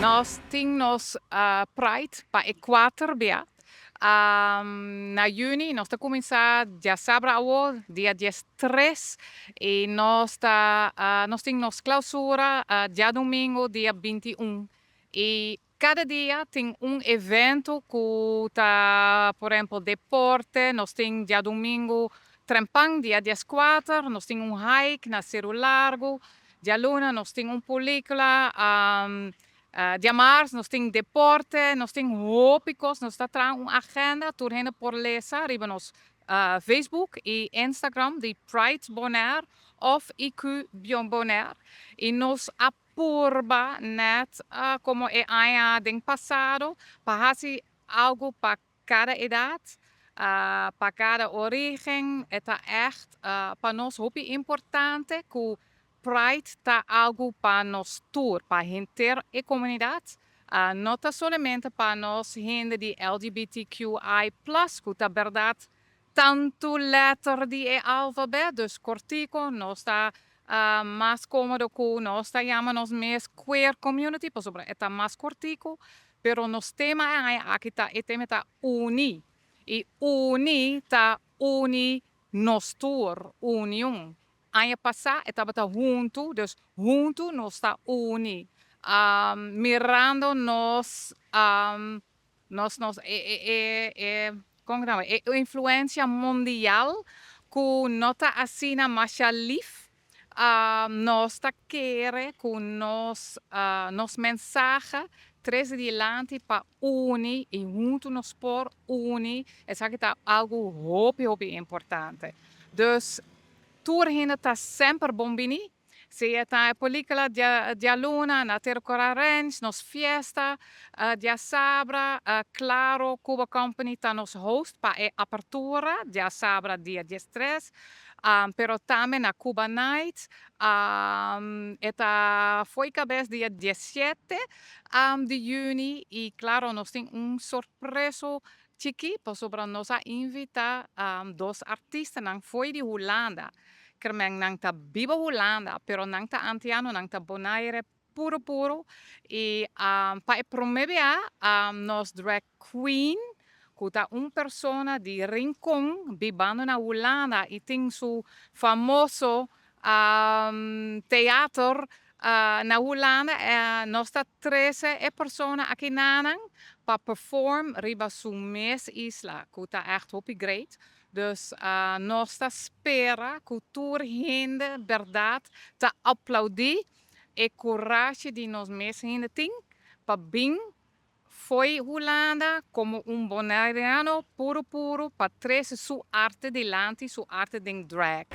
Nós temos Pride para Equator, Bia. Na Juni, nós está começar dia sábado ao dia 13 e nós temos clausura dia domingo, dia 21. E cada dia tem um evento que tá, por exemplo, deporte, nós temos dia domingo trempang, dia 14, nós temos um hike na Cerro Largo, dia luna, nós temos uma película, dia março, nós temos deporte, nós temos hópicos, nós temos uma agenda, turheen por lezen, riba nos Facebook e Instagram, de Pride Bonaire of IQ Bonaire. E nós apurba net, como é ano passado, para fazer algo para cada idade, para cada origem. É echt para nós muito importante que Pride está algo para nós tour, para a inteira comunidade. Não está somente para nós, gente de LGBTQI+, que é verdade, tanto letra de alfabeto, dus cortico, nós está mais cômodo que nós chamamos mais queer community, por sobre está mais cortico, pero nos tema é aqui está o tema está uni e uni está uni nos tour, união. Ano passado estava junto, dus junto nós está uni. Mirando como que chama? Influência mundial que não está assim na marcha livre. Nós está querer que nos mensagem traz adiante para unir e junto nos por unir. É algo muito importante. Dus turheen está sempre bombini. Se está a película de luna, na Tercora Ranch, nos fiesta, dia sabra, claro, Cuba Company está nos host para a apertura, dia sabra, dia 13. Pero também na Cuba Night, foi cabeça dia 17 de junho e claro, nós temos surpresa chiqui, por sobre nós a invitar dois artistas, não foi de Holanda. Kermeng nang ta biba Holanda, pero nang ta antiano, nang ta bonaire puro. E pa e promebea nos drag queen, kuta persona di Rincon, bibando na Holanda, e tem su famoso teatro na Holanda, nós tá 13 persona aqui nanang, pa perform riba su mes isla, kuta echt hopi great. Dus nós está espera cultura ainda verdade tá aplaudir e coragem de nós mesmos ainda tem para bem foi Holanda como bonaireano puro para trazer sua arte delante, sua arte de drag.